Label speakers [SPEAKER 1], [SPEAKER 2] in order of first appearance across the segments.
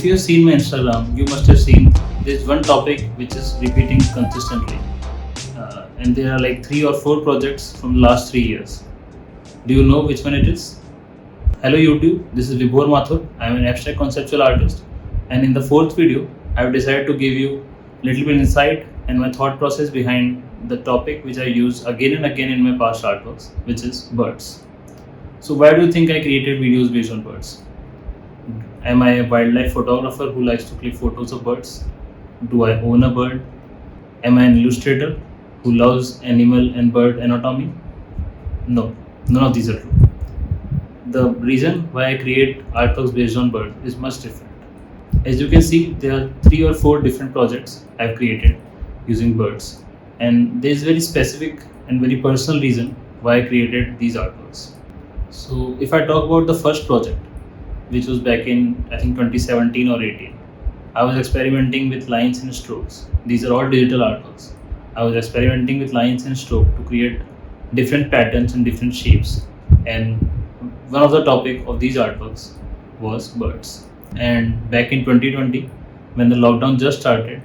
[SPEAKER 1] If you have seen my Instagram, you must have seen this one topic which is repeating consistently. And there are like 3 or 4 projects from the last 3 years. Do you know which one it is? Hello YouTube, this is Vibhor Mathur. I am an abstract conceptual artist, and in the fourth video, I have decided to give you little bit insight and my thought process behind the topic which I use again and again in my past artworks, which is birds. So why do you think I created videos based on birds? Am I a wildlife photographer who likes to click photos of birds? Do I own a bird? Am I an illustrator who loves animal and bird anatomy? No, none of these are true. The reason why I create artworks based on birds is much different. As you can see, there are 3 or 4 different projects I've created using birds, and there is very specific and very personal reason why I created these artworks. So if I talk about the first project, which was back in I think 2017 or 18, I was experimenting with lines and strokes. These are all digital artworks. I was experimenting with lines and stroke to create different patterns and different shapes, and one of the topic of these artworks was birds. And back in 2020, when the lockdown just started,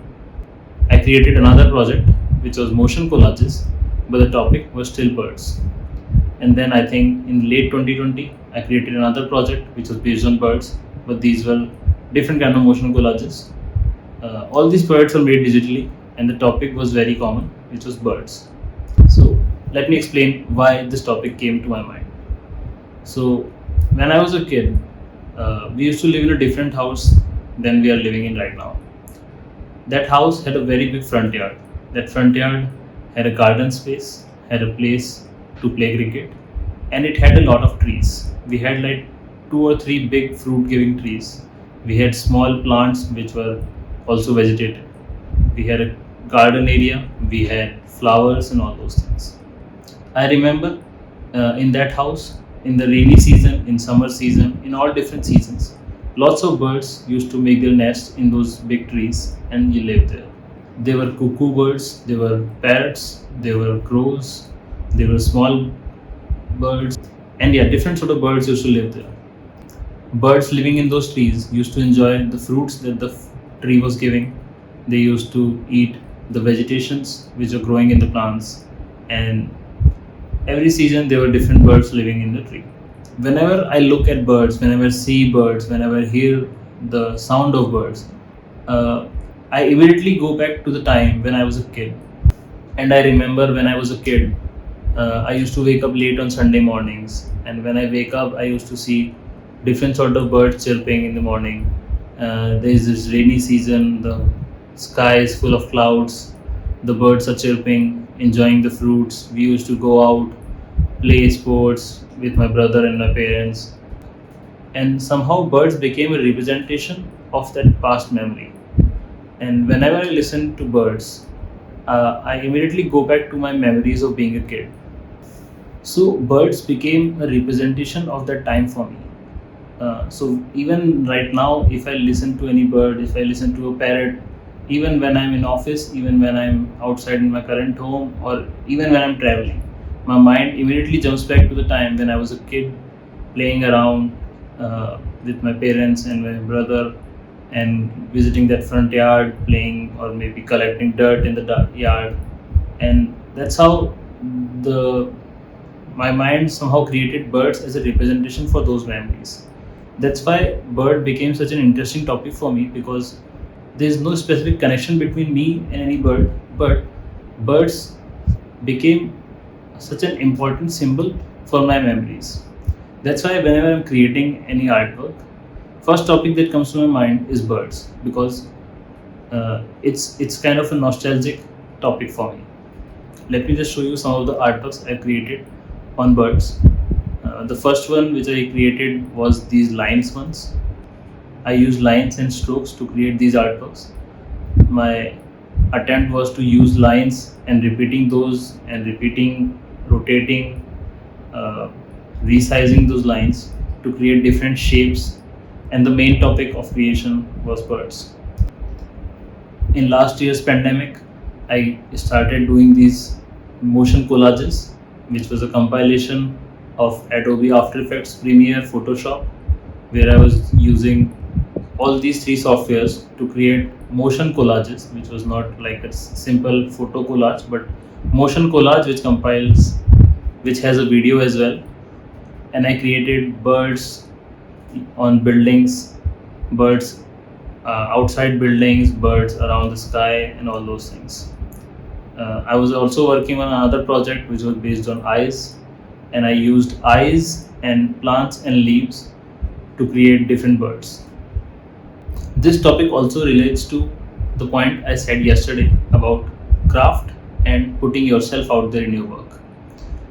[SPEAKER 1] I created another project which was motion collages, but the topic was still birds. And then I think in late 2020, I created another project which was based on birds, but these were different kind of motion collages. All these projects were made digitally, and the topic was very common, which was birds. So let me explain why this topic came to my mind. So when I was a kid, we used to live in a different house than we are living in right now. That house had a very big front yard. That front yard had a garden space, had a place to play cricket, and it had a lot of trees. We had like 2 or 3 big fruit giving trees. We had small plants which were also vegetated. We had a garden area, we had flowers and all those things. I remember in that house, in the rainy season, in summer season, in all different seasons, lots of birds used to make their nests in those big trees, and you live there. There were cuckoo birds, there were parrots, there were crows, there were small birds, and yeah, different sort of birds used to live there. Birds living in those trees used to enjoy the fruits that the tree was giving. They used to eat the vegetations which are growing in the plants, and every season there were different birds living in the tree. Whenever I look at birds, whenever I see birds, whenever I hear the sound of birds, I immediately go back to the time when I was a kid. And I remember when I was a kid, I used to wake up late on Sunday mornings, and when I wake up, I used to see different sort of birds chirping in the morning. There is this rainy season, the sky is full of clouds, the birds are chirping, enjoying the fruits. We used to go out, play sports with my brother and my parents, and somehow birds became a representation of that past memory. And whenever I listen to birds, I immediately go back to my memories of being a kid. So birds became a representation of that time for me. So even right now, if I listen to any bird, if I listen to a parrot, even when I'm in office, even when I'm outside in my current home, or even when I'm traveling, my mind immediately jumps back to the time when I was a kid playing around with my parents and my brother, and visiting that front yard, playing or maybe collecting dirt in the yard. And that's how the my mind somehow created birds as a representation for those memories. That's why bird became such an interesting topic for me, because there is no specific connection between me and any bird, but birds became such an important symbol for my memories. That's why whenever I'm creating any artwork, first topic that comes to my mind is birds, because it's kind of a nostalgic topic for me. Let me just show you some of the artworks I created on birds. The first one which I created was these lines ones. I used lines and strokes to create these artworks. My attempt was to use lines and repeating those and repeating, rotating, resizing those lines to create different shapes. And the main topic of creation was birds. In last year's pandemic, I started doing these motion collages, which was a compilation of Adobe After Effects, Premiere, Photoshop, where I was using all these three softwares to create motion collages, which was not like a simple photo collage, but motion collage which has a video as well. And I created birds on buildings, birds outside buildings, birds around the sky, and all those things. I was also working on another project which was based on eyes, and I used eyes and plants and leaves to create different birds. This topic also relates to the point I said yesterday about craft and putting yourself out there in your work.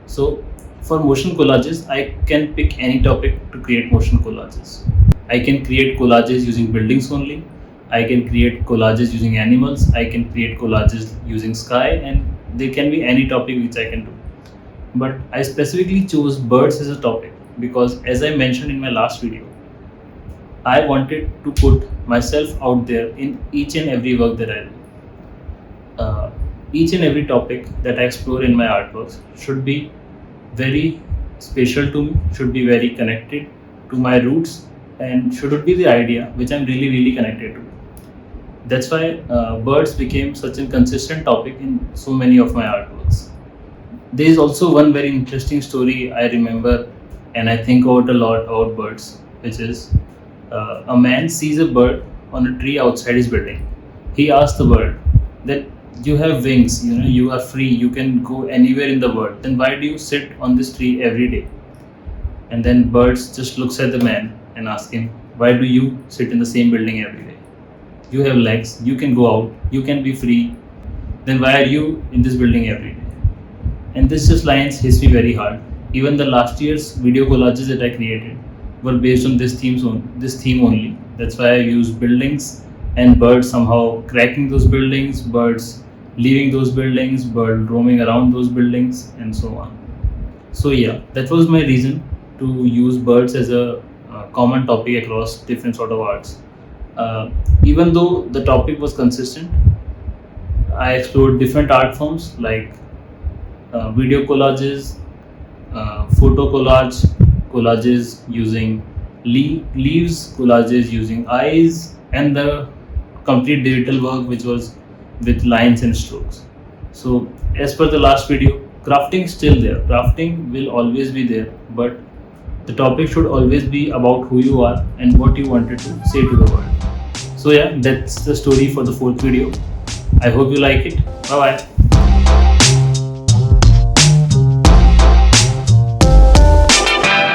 [SPEAKER 1] So, for motion collages, I can pick any topic to create motion collages. I can create collages using buildings only. I can create collages using animals. I can create collages using sky, and there can be any topic which I can do. But I specifically chose birds as a topic because, as I mentioned in my last video, I wanted to put myself out there in each and every work that I do. Each and every topic that I explore in my artworks should be very special to me, should be very connected to my roots, and should be the idea which I'm really, really connected to. That's why birds became such a consistent topic in so many of my artworks. There is also one very interesting story I remember, and I think about a lot about birds, which is a man sees a bird on a tree outside his building. He asks the bird that you have wings, you are free, you can go anywhere in the world. Then why do you sit on this tree every day? And then birds just looks at the man and ask him, why do you sit in the same building every day? You have legs, you can go out, you can be free. Then why are you in this building every day? And this just lines hits me very hard. Even the last year's video collages that I created were based on this theme only. That's why I used buildings and birds somehow cracking those buildings, birds leaving those buildings, birds roaming around those buildings, and so on. So yeah, that was my reason to use birds as a common topic across different sort of arts. Even though the topic was consistent, I explored different art forms like video collages, photo collage, collages using leaves, collages using eyes, and the complete digital work which was with lines and strokes. So as per the last video, crafting is still there. Crafting will always be there, but the topic should always be about who you are and what you wanted to say to the world. So yeah, that's the story for the fourth video. I hope you like it. Bye bye.